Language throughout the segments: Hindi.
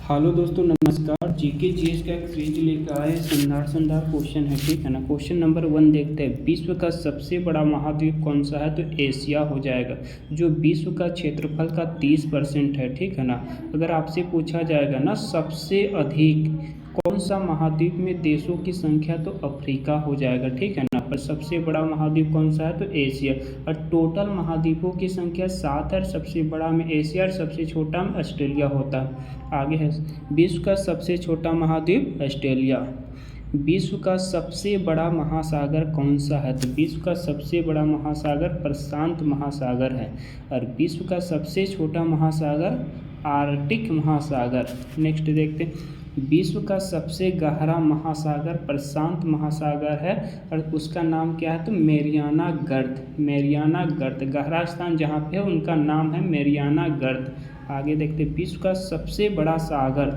हेलो दोस्तों, नमस्कार। जीके जीएस का एक सीरीज लेकर आए। शानदार क्वेश्चन है, ठीक है ना। क्वेश्चन नंबर 1 देखते हैं। विश्व का सबसे बड़ा महाद्वीप कौन सा है? तो एशिया हो जाएगा, जो विश्व का क्षेत्रफल का 30% है, ठीक है ना। अगर आपसे पूछा जाएगा ना सबसे अधिक कौन सा महाद्वीप में देशों की संख्या, तो अफ्रीका हो जाएगा, ठीक है ना। पर सबसे बड़ा महाद्वीप कौन सा है? तो एशिया। और टोटल महाद्वीपों की संख्या 7 है। सबसे बड़ा में एशिया और सबसे छोटा में ऑस्ट्रेलिया होता है। आगे है विश्व का सबसे छोटा महाद्वीप ऑस्ट्रेलिया। विश्व का सबसे बड़ा महासागर कौन सा है? तो विश्व का सबसे बड़ा महासागर प्रशांत महासागर है। और विश्व का सबसे छोटा महासागर आर्कटिक महासागर। नेक्स्ट देखते हैं। विश्व का सबसे गहरा महासागर प्रशांत महासागर है और उसका नाम क्या है? तो मैरियाना गर्त। मैरियाना गर्त गहरा स्थान जहाँ पे है उनका नाम है मैरियाना गर्त। आगे देखते हैं। विश्व का सबसे बड़ा सागर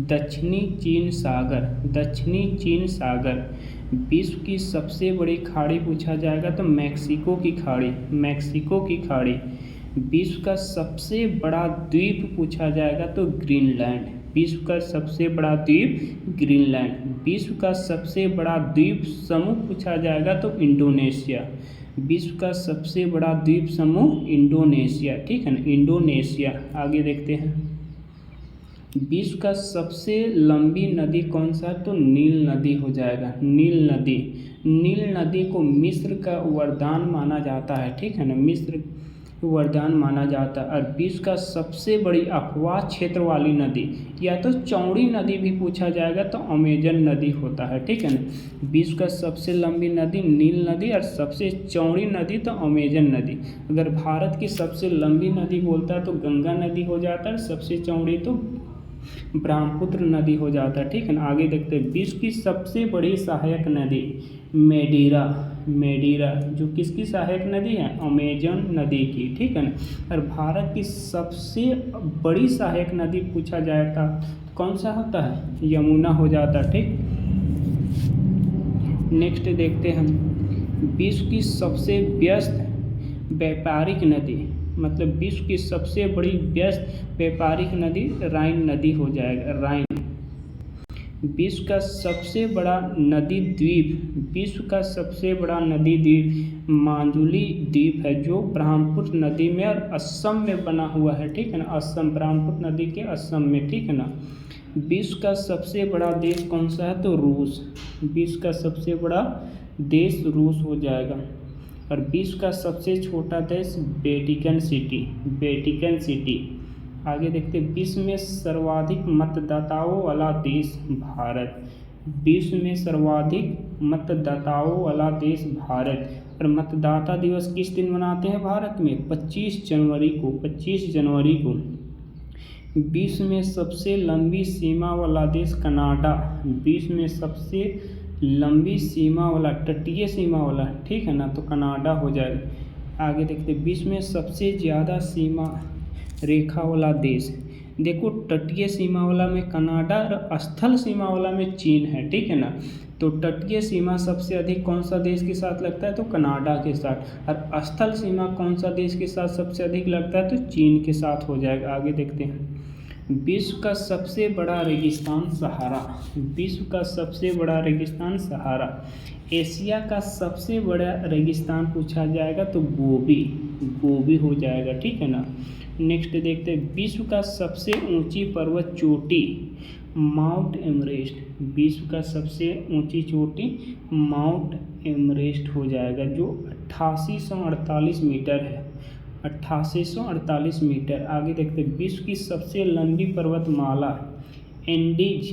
दक्षिणी चीन सागर। दक्षिणी चीन सागर। विश्व की सबसे बड़ी खाड़ी पूछा जाएगा तो मैक्सिको की खाड़ी। मैक्सिको की खाड़ी। विश्व का सबसे बड़ा द्वीप पूछा जाएगा तो ग्रीनलैंड। विश्व का सबसे बड़ा द्वीप ग्रीनलैंड। विश्व का सबसे बड़ा द्वीप समूह पूछा जाएगा तो इंडोनेशिया। विश्व का सबसे बड़ा द्वीप समूह इंडोनेशिया, ठीक है ना, इंडोनेशिया। आगे देखते हैं। विश्व का सबसे लंबी नदी कौन सा है? तो नील नदी हो जाएगा, नील नदी। नील नदी को मिस्र का वरदान माना जाता है, ठीक है ना, मिस्र वरदान माना जाता है। और विश्व का सबसे बड़ी अफवाह क्षेत्र वाली नदी या तो चौड़ी नदी भी पूछा जाएगा तो अमेजन नदी होता है, ठीक है ना। विश्व का सबसे लंबी नदी नील नदी और सबसे चौड़ी नदी तो अमेजन नदी। अगर भारत की सबसे लंबी नदी बोलता है तो गंगा नदी हो जाता है, सबसे चौड़ी तो ब्रह्मपुत्र नदी हो जाता है, ठीक है ना। आगे देखते हैं। विश्व की सबसे बड़ी सहायक नदी मेडीरा। मेडीरा जो किसकी सहायक नदी है? अमेजन नदी की, ठीक है ना। और भारत की सबसे बड़ी सहायक नदी पूछा जाएगा कौन सा होता है? यमुना हो जाता है, ठीक। नेक्स्ट देखते हैं हम। विश्व की सबसे व्यस्त व्यापारिक नदी, मतलब विश्व की सबसे बड़ी व्यस्त व्यापारिक नदी राइन नदी हो जाएगा, राइन। विश्व का सबसे बड़ा नदी द्वीप, विश्व का सबसे बड़ा नदी द्वीप माजुली द्वीप है, जो ब्रह्मपुत्र नदी में और असम में बना हुआ है, ठीक है ना। असम, ब्रह्मपुत्र नदी के असम में, ठीक है ना। विश्व का सबसे बड़ा देश कौन सा है? तो रूस। विश्व का सबसे बड़ा देश रूस हो जाएगा। और विश्व का सबसे छोटा देश वेटिकन सिटी। Vatican city. आगे देखते हैं। विश्व में सर्वाधिक मतदाताओं वाला देश भारत। विश्व में सर्वाधिक मतदाताओं वाला देश भारत। और मतदाता दिवस किस दिन मनाते हैं भारत में? 25 जनवरी को। 25 जनवरी को। विश्व में सबसे लंबी सीमा वाला देश कनाडा। विश्व में सबसे लंबी सीमा वाला, तटीय सीमा वाला, ठीक है ना, तो कनाडा हो जाएगा। आगे देखते हैं। विश्व में सबसे ज़्यादा सीमा रेखा वाला देश, देखो तटीय सीमा वाला में कनाडा और स्थल सीमा वाला में चीन है, ठीक है ना। तो तटीय सीमा सबसे अधिक कौन सा देश के साथ लगता है? तो कनाडा के साथ। और स्थल सीमा कौन सा देश के साथ सबसे अधिक लगता है? तो चीन के साथ हो जाएगा। आगे देखते हैं। विश्व का सबसे बड़ा रेगिस्तान सहारा। विश्व का सबसे बड़ा रेगिस्तान सहारा। एशिया का सबसे बड़ा रेगिस्तान पूछा जाएगा तो गोबी। गोबी हो जाएगा, ठीक है ना। नेक्स्ट देखते हैं। विश्व का सबसे ऊंची पर्वत चोटी माउंट एवरेस्ट। विश्व का सबसे ऊंची चोटी माउंट एवरेस्ट हो जाएगा, जो 8848 मीटर है। 8848 मीटर। आगे देखते हैं। विश्व की सबसे लंबी पर्वतमाला एंडीज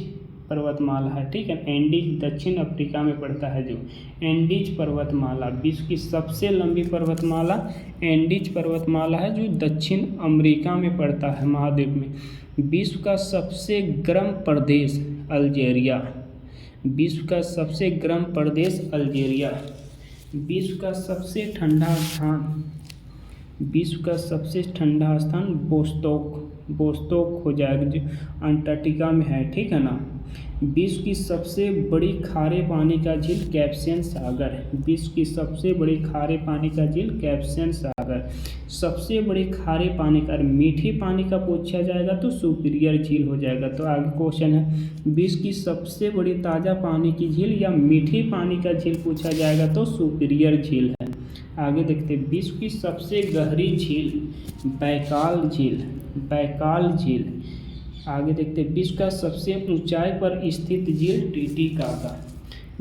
पर्वतमाला है, ठीक है। एंडीज दक्षिण अफ्रीका में पड़ता है, जो एंडीज पर्वतमाला। विश्व की सबसे लंबी पर्वतमाला एंडीज पर्वतमाला है, जो दक्षिण अमेरिका में पड़ता है, महाद्वीप में। विश्व का सबसे गर्म प्रदेश अल्जीरिया। विश्व का सबसे गर्म प्रदेश अल्जीरिया। विश्व का सबसे ठंडा स्थान, विश्व का सबसे ठंडा स्थान बोस्टोक। बोस्टोक हो जाएगा, जो अंटार्कटिका में है, ठीक है ना। विश्व की सबसे बड़ी खारे पानी का झील कैस्पियन सागर। विश्व की सबसे बड़ी खारे पानी का झील कैस्पियन सागर। सागर। सबसे बड़ी खारे पानी का और मीठे पानी का पूछा जाएगा तो सुपीरियर झील हो जाएगा। तो आगे क्वेश्चन है, विश्व की सबसे बड़ी ताज़ा पानी की झील या मीठे पानी का झील पूछा जाएगा तो सुपीरियर झील है। आगे देखते हैं, विश्व की सबसे गहरी झील बैकाल झील, बैकाल झील। आगे देखते हैं, विश्व का सबसे ऊंचाई पर स्थित झील टीटीकाका।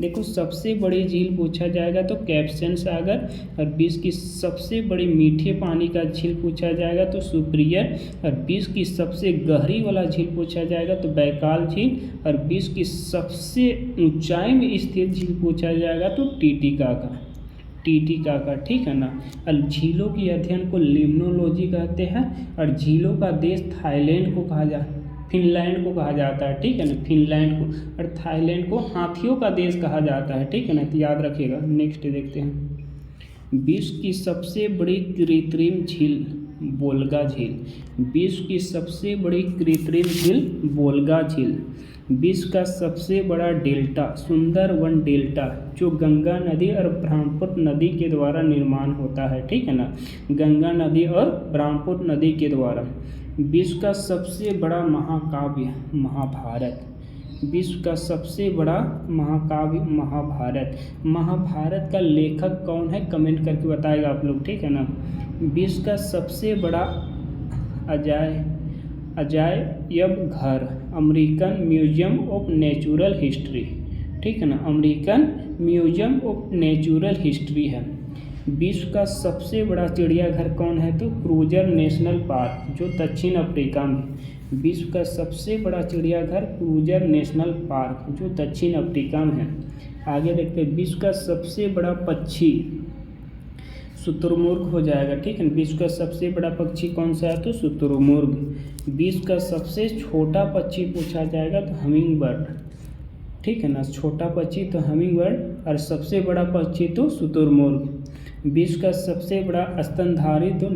देखो सबसे बड़ी झील पूछा जाएगा तो कैप्शन सागर, और विश्व की सबसे बड़ी मीठे पानी का झील पूछा जाएगा तो सुपीरियर, और विश्व की सबसे गहरी वाला झील पूछा जाएगा तो बैकाल झील, और विश्व की सबसे ऊंचाई में स्थित झील पूछा जाएगा तो टीटीकाका, टीटीकाका, ठीक है ना। और झीलों की अध्ययन को लिम्नोलॉजी कहते हैं, और झीलों का देश थाईलैंड को कहा जाता है, फिनलैंड को कहा जाता है, ठीक है ना, फिनलैंड को, और थाईलैंड को हाथियों का देश कहा जाता है, ठीक है ना, तो याद रखिएगा। नेक्स्ट देखते हैं, विश्व की सबसे बड़ी कृत्रिम झील वोल्गा झील, विश्व की सबसे बड़ी कृत्रिम झील वोल्गा झील। विश्व का सबसे बड़ा डेल्टा सुंदरवन डेल्टा, जो गंगा नदी और ब्रह्मपुत्र नदी के द्वारा निर्माण होता है, ठीक है ना, गंगा नदी और ब्रह्मपुत्र नदी के द्वारा। विश्व का सबसे बड़ा महाकाव्य महाभारत, विश्व का सबसे बड़ा महाकाव्य महाभारत। महाभारत का लेखक कौन है कमेंट करके बताएगा आप लोग, ठीक है ना। विश्व का सबसे बड़ा अजायब घर American museum of natural history, ठीक है ना, American museum of natural history है। विश्व का सबसे बड़ा चिड़ियाघर कौन है तो क्रूजर नेशनल पार्क, जो दक्षिण अफ्रीका में। विश्व का सबसे बड़ा चिड़ियाघर क्रूजर नेशनल पार्क, जो दक्षिण अफ्रीका में है। आगे देखते हैं, विश्व का सबसे बड़ा पक्षी शुतुरमुर्ग हो जाएगा, ठीक है। विश्व का सबसे बड़ा पक्षी कौन सा है तो शुतुरमुर्ग। विश्व का सबसे छोटा पक्षी पूछा जाएगा तो हमिंग बर्ड, ठीक है ना, छोटा पक्षी तो हमिंग बर्ड, और सबसे बड़ा पक्षी तो शुतुरमुर्ग। विश्व का सबसे बड़ा स्तनधारी तो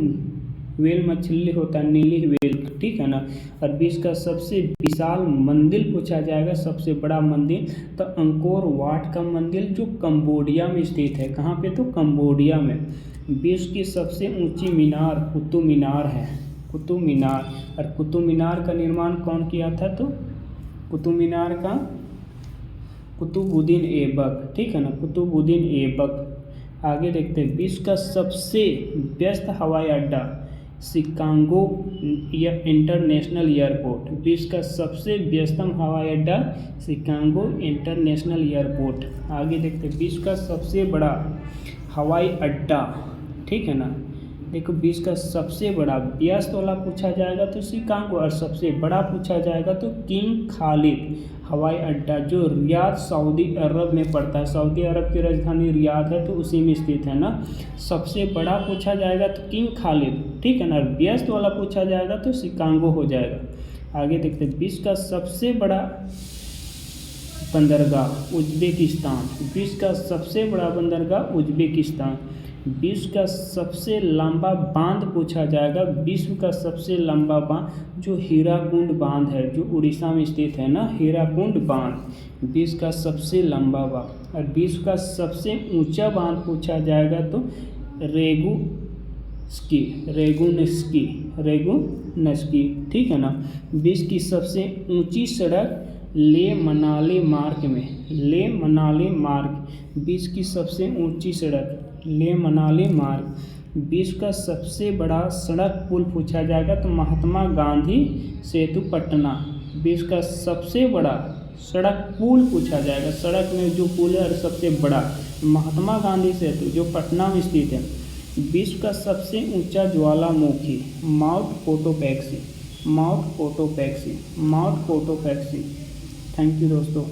व्हेल मछली होता है, नीली व्हेल, ठीक है ना। और विश्व का सबसे विशाल मंदिर पूछा जाएगा, सबसे बड़ा मंदिर तो अंकोर वाट का मंदिर, जो कंबोडिया में स्थित है। कहाँ पे तो कंबोडिया में। विश्व की सबसे ऊंची मीनार कुतुब मीनार है, कुतुब मीनार। और कुतुब मीनार का निर्माण कौन किया था तो कुतुब मीनार का कुतुबुद्दीन ऐबक, ठीक है ना, कुतुबुद्दीन ऐबक। आगे देखते हैं, विश्व का सबसे व्यस्त हवाई अड्डा शिकागो इंटरनेशनल एयरपोर्ट। विश्व का सबसे व्यस्तम हवाई अड्डा शिकागो इंटरनेशनल एयरपोर्ट। आगे देखते हैं, विश्व का सबसे बड़ा हवाई अड्डा, ठीक है ना। देखो विश्व का सबसे बड़ा व्यस्त वाला पूछा जाएगा तो शिकागो, और सबसे बड़ा पूछा जाएगा तो किंग खालिद हवाई अड्डा, जो रियाद सऊदी अरब में पड़ता है। सऊदी अरब की राजधानी रियाद है तो उसी में स्थित है ना। सबसे बड़ा पूछा जाएगा तो किंग खालिद, ठीक है ना। व्यस्त वाला पूछा जाएगा तो शिकागो हो जाएगा। आगे देखते हैं, विश्व का सबसे बड़ा बंदरगाह उज्बेकिस्तान। विश्व का सबसे बड़ा बंदरगाह उज्बेकिस्तान। विश्व का सबसे लंबा बांध पूछा जाएगा, विश्व का सबसे लंबा बांध जो हीराकुंड बांध है, जो उड़ीसा में स्थित है ना, हीराकुंड बांध विश्व का सबसे लंबा बांध। और विश्व का सबसे ऊंचा बांध पूछा जाएगा तो रेगुनस्की, ठीक है ना। विश्व की सबसे ऊंची सड़क ले मनाली मार्ग में, ले मनाली मार्ग विश्व की सबसे ऊंची सड़क ले मनाली मार्ग। विश्व का सबसे बड़ा सड़क पुल पूछा जाएगा तो महात्मा गांधी सेतु पटना। विश्व का सबसे बड़ा सड़क पुल पूछा जाएगा, सड़क में जो पुल है सबसे बड़ा महात्मा गांधी सेतु, जो पटना में स्थित है। विश्व का सबसे ऊंचा ज्वालामुखी mount Cotopaxi, mount Cotopaxi. Thank you दोस्तों।